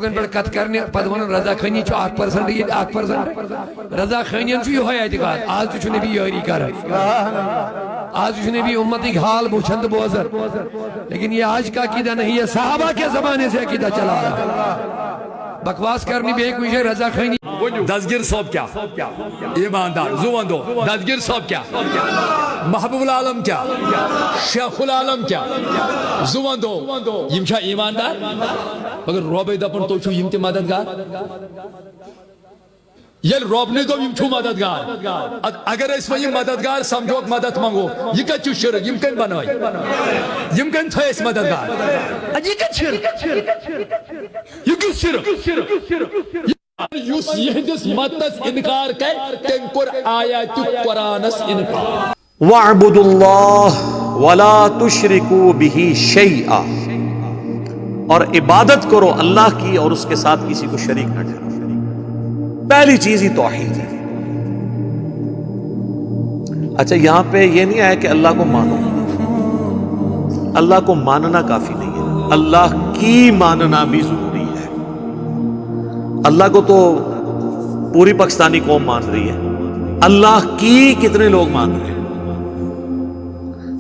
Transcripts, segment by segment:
Logan پر کت کرنے پتہ ون رضا خانی 1% یہ 1% رضا خانی یہ اعتقاد آج تو نبی یاری کر آج تو نبی امتی حال بوچھند بوزر لیکن یہ آج کا عقیدہ نہیں ہے صحابہ کے زمانے سے عقیدہ چلا رہا بکواس کرنی بھی ایک وجہ رضا خانی دستگیر صاحب کیا ایماندار زواندو دستگیر صاحب کیا محبوب العالم کیا شیخ العالم کیا زواندو یم چھا ایماندار مگر روبے دپن تو چھو یم تی مددگار یل روب نے تو یم چھو مددگار اگر اس میں یم مددگار سمجھوک مدد منگو یہ کچھ شرک یم کن بنوائی یم کن تھا اس مددگار یہ کچھ شرک یہ کچھ شرک یوس یہدس متس انکار کر تم کر آیات قرآنس انکار وَاعْبُدُوا اللَّهَ وَلَا تُشْرِكُوا بِهِ شَيْئًا اور عبادت کرو اللہ کی اور اس کے ساتھ کسی کو شریک نہ ٹھہراؤ پہلی چیز ہی توحید ہے اچھا یہاں پہ یہ نہیں آیا کہ اللہ کو مانو اللہ کو ماننا کافی نہیں ہے اللہ کی ماننا بھی ضروری ہے اللہ کو تو پوری پاکستانی قوم مان رہی ہے اللہ کی کتنے لوگ مان رہے ہیں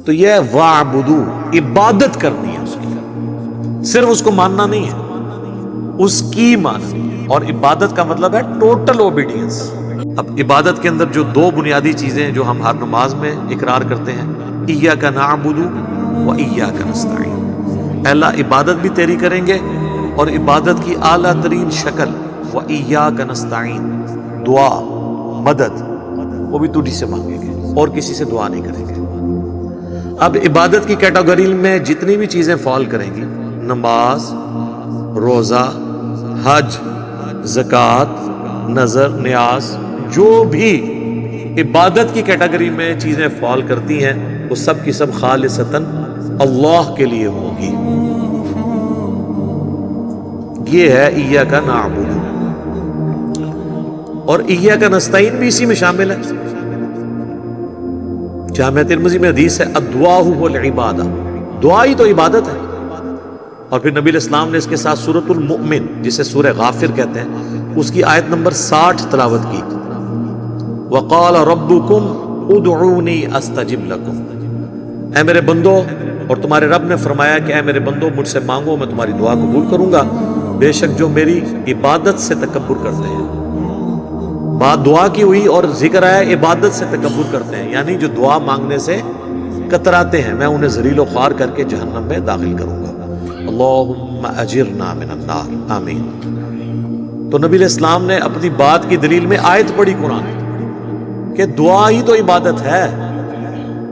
تو یہ وَاعْبُدُوا عبادت کرنی ہے اس کی صرف اس کو ماننا نہیں ہے اس کی ماننا اور عبادت کا مطلب ہے ٹوٹل اوبیڈینس اب عبادت کے اندر جو دو بنیادی چیزیں جو ہم ہر نماز میں اقرار کرتے ہیں ایاک نعبد و ایاک نستعین اللہ عبادت بھی تیری کریں گے اور عبادت کی اعلیٰ ترین شکل و ایاک نستعین دعا مدد وہ بھی تجھی سے مانگیں گے اور کسی سے دعا نہیں کریں گے اب عبادت کی کیٹیگری میں جتنی بھی چیزیں فال کریں گی نماز روزہ حج زکوٰۃ نظر نیاز جو بھی عبادت کی کیٹیگری میں چیزیں فال کرتی ہیں وہ سب کی سب خالصتاً اللہ کے لیے ہوگی یہ ہے ایاک نعبد اور ایاک نستعین بھی اسی میں شامل ہے جامعہ ترمذی میں حدیث ہے الدعاء هو العبادہ دعا ہی تو عبادت ہے اور پھر نبی الاسلام نے اس کے ساتھ سورۃ المؤمن جسے سورہ غافر کہتے ہیں اس کی آیت نمبر 60 تلاوت کی وقال ربکم ادعونی استجب لکم اے میرے بندو اور تمہارے رب نے فرمایا کہ اے میرے بندو مجھ سے مانگو میں تمہاری دعا قبول کروں گا بے شک جو میری عبادت سے تکبر کرتے ہیں بات دعا کی ہوئی اور ذکر آیا عبادت سے تکبر کرتے ہیں یعنی جو دعا مانگنے سے کتراتے ہیں میں انہیں ذلیل و خوار کر کے جہنم میں داخل کروں گا اللہم اجرنا من النار آمین تو نبی علیہ السلام نے اپنی بات کی دلیل میں آیت پڑھی قرآن کہ دعا ہی تو عبادت ہے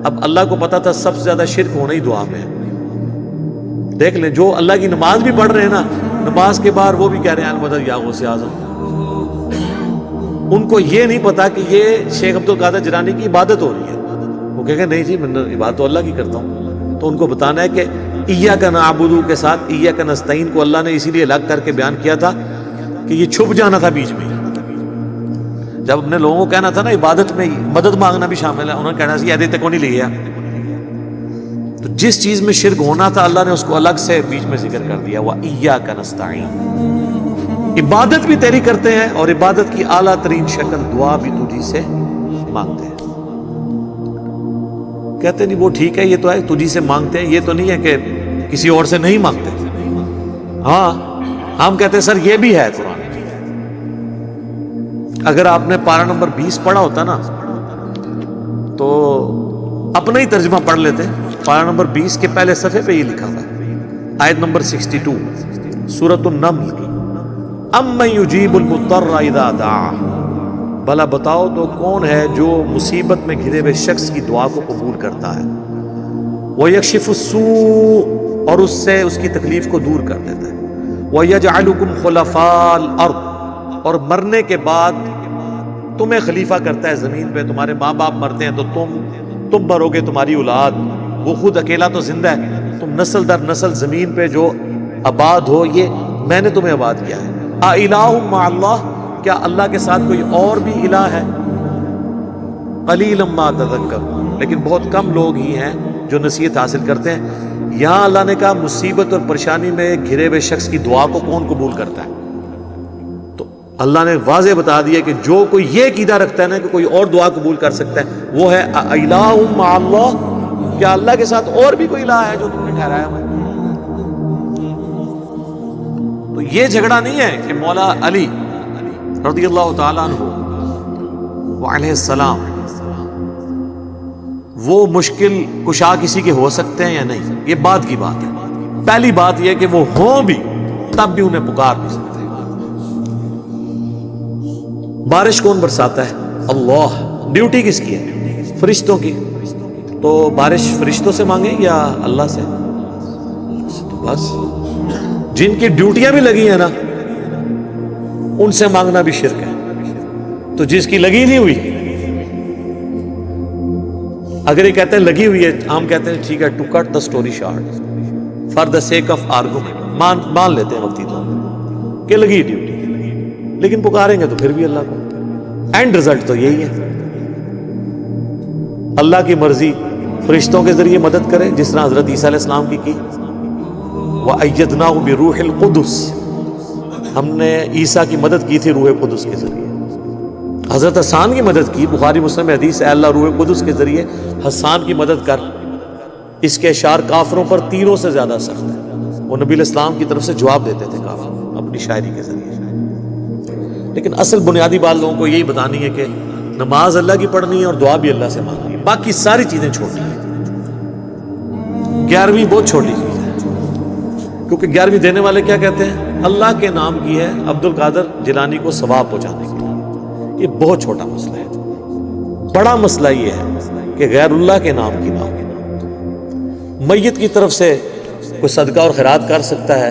اب اللہ کو پتا تھا سب سے زیادہ شرک ہونا ہی دعا میں دیکھ لیں جو اللہ کی نماز بھی پڑھ رہے ہیں نا نماز کے بعد وہ بھی کہہ رہے ہیں المدد یا غوث اعظم ان کو یہ نہیں پتا کہ یہ شیخ عبد القادر جیلانی کی عبادت ہو رہی ہے وہ کہے گا نہیں جی میں عبادت تو اللہ کی کرتا ہوں تو ان کو بتانا ہے کہ ایاک نعبد کے ساتھ ایاک نستعین کو اللہ نے اسی لیے الگ کر کے بیان کیا تھا کہ یہ چھپ جانا تھا بیچ میں جب اپنے لوگوں کو کہنا تھا نا عبادت میں مدد مانگنا بھی شامل ہے انہوں نے کہنا سی ایدے کو نہیں لیا تو جس چیز میں شرک ہونا تھا اللہ نے اس کو الگ سے بیچ میں ذکر کر دیا وَإِيَّاكَ نَسْتَعِينُ عبادت بھی تیری کرتے ہیں اور عبادت کی اعلیٰ ترین شکل دعا بھی تجھی سے مانگتے ہیں کہتے نہیں وہ ٹھیک ہے یہ تو ہے تجھی سے مانگتے ہیں یہ تو نہیں ہے کہ کسی اور سے نہیں مانگتے ہاں ہم کہتے ہیں سر یہ بھی ہے قرآن اگر آپ نے پارہ نمبر 20 پڑھا ہوتا نا تو اپنا ہی ترجمہ پڑھ لیتے پارہ نمبر 20 کے پہلے صفحے پہ یہ لکھا ہوا ہے آیت نمبر 62 سورۃ النمل کی امن یجیب المضطر اذا دعا بھلا بتاؤ تو کون ہے جو مصیبت میں گھرے ہوئے شخص کی دعا کو قبول کرتا ہے وَيَكْشِفُ السُّوءَ اور اس سے اس کی تکلیف کو دور کر دیتا ہے وَيَجْعَلُكُمْ خُلَفَاءَ الْأَرْضِ اور مرنے کے بعد تمہیں خلیفہ کرتا ہے زمین پہ تمہارے ماں باپ مرتے ہیں تو تم مرو گے تمہاری اولاد وہ خود اکیلا تو زندہ ہے تم نسل در نسل زمین پہ جو آباد ہو یہ میں نے تمہیں آباد کیا ہے اِلَٰهٌ مَعَ اللَّهِ کیا اللہ کے ساتھ کوئی اور بھی الہ ہے قَلِيلًا مَا تَذَكَّرُونَ لیکن بہت کم لوگ ہی ہیں جو نصیحت حاصل کرتے ہیں یہاں اللہ نے کہا مصیبت اور پریشانی میں گھرے ہوئے شخص کی دعا کو کون قبول کرتا ہے؟ تو اللہ نے واضح بتا دیا کہ جو کوئی یہ عقیدہ رکھتا ہے نا کہ کوئی اور دعا قبول کر سکتا ہے، وہ ہے الہ مع اللہ، کیا اللہ کے ساتھ اور بھی کوئی الہ ہے جو تم نے ٹھہرایا ہوا ہے؟ تو یہ جھگڑا نہیں ہے کہ مولا علی رضی اللہ تعالیٰ عنہ وعلیہ السلام وہ مشکل کشا کسی کے ہو سکتے ہیں یا نہیں، یہ بات کی بات ہے۔ پہلی بات یہ کہ وہ ہوں بھی تب بھی انہیں پکار نہیں سکتے۔ بارش کون برساتا ہے؟ اللہ۔ ڈیوٹی کس کی ہے؟ فرشتوں کی۔ تو بارش فرشتوں سے مانگیں یا اللہ سے؟ تو بس جن کی ڈیوٹیاں بھی لگی ہیں نا ان سے مانگنا بھی شرک ہے۔ تو جس کی لگی نہیں ہوئی، اگر یہ کہتے ہیں لگی ہوئی ہے، ہم کہتے ہیں ٹھیک ہے، to cut the story short for the sake of argument, مان لیتے ہیں وقتی طور پر کہ لگی ڈیوٹی، لیکن پکاریں گے تو پھر بھی اللہ کو۔ اینڈ رزلٹ تو یہی ہے، اللہ کی مرضی فرشتوں کے ذریعے مدد کرے، جس طرح حضرت عیسیٰ علیہ السلام کی وَأَيَّدْنَاهُ بِرُوحِ الْقُدُسِ، ہم نے عیسیٰ کی مدد کی تھی روح قدس کے ذریعے۔ حضرت حسان کی مدد کی، بخاری مسلم میں حدیث ہے، اللہ روح قدس کے ذریعے حسان کی مدد کر۔ اس کے اشعار کافروں پر تینوں سے زیادہ سخت ہے، وہ نبی الاسلام کی طرف سے جواب دیتے تھے کافر اپنی شاعری کے ذریعے۔ لیکن اصل بنیادی بات لوگوں کو یہی بتانی ہے کہ نماز اللہ کی پڑھنی ہے اور دعا بھی اللہ سے مانگنی ہے، باقی ساری چیزیں چھوٹی ہیں۔ 11ویں بہت چھوٹی چیز ہے، کیونکہ 11ویں دینے والے کیا کہتے ہیں؟ اللہ کے نام کی ہے عبد القادر جیلانی کو ثواب پہنچانے کے لیے۔ یہ بہت چھوٹا مسئلہ ہے۔ بڑا مسئلہ یہ ہے کہ غیر اللہ کے نام کی بات، میت کی طرف سے کوئی صدقہ اور خیرات کر سکتا ہے،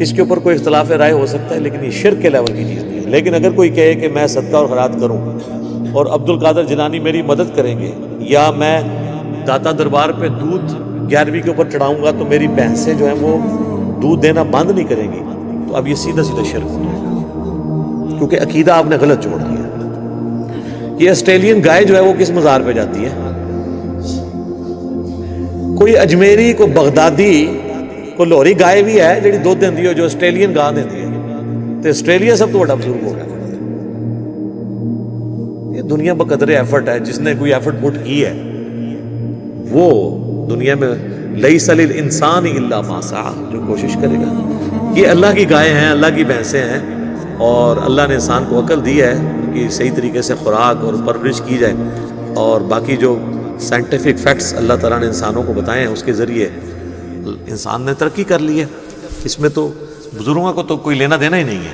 اس کے اوپر کوئی اختلاف رائے ہو سکتا ہے، لیکن یہ شرک کے لیول کی چیز نہیں ہے۔ لیکن اگر کوئی کہے کہ میں صدقہ اور خیرات کروں اور عبد القادر جیلانی میری مدد کریں گے، یا میں داتا دربار پہ دودھ 11ویں کے اوپر چڑھاؤں گا تو میری بھینسیں جو ہیں وہ دودھ دینا بند نہیں کریں گی، تو اب یہ سیدھا سیدھا شرک ہو جائے گا، کیونکہ عقیدہ آپ نے غلط جوڑ دیا۔ یہ آسٹریلین گائے جو ہے وہ کس مزار پہ جاتی ہے؟ کوئی اجمیری، کوئی بغدادی، کوئی لاہوری گائے بھی ہے جڑی دودھ دیندی ہے، جو آسٹریلین گاہ دیندی ہے، تو آسٹریلیا سب تو بڑا بزرگ ہو گیا۔ یہ دنیا بقدر ایفرٹ ہے، جس نے کوئی ایفرٹ پٹ کی ہے وہ دنیا میں لیس للانسان الا ما سعی، جو کوشش کرے گا۔ یہ اللہ کی گائے ہیں، اللہ کی بھینسیں ہیں، اور اللہ نے انسان کو عقل دی ہے کہ صحیح طریقے سے خوراک اور پرورش کی جائے، اور باقی جو سائنٹیفک فیکٹس اللہ تعالیٰ نے انسانوں کو بتائے ہیں اس کے ذریعے انسان نے ترقی کر لی ہے۔ اس میں تو بزرگوں کو تو کوئی لینا دینا ہی نہیں ہے۔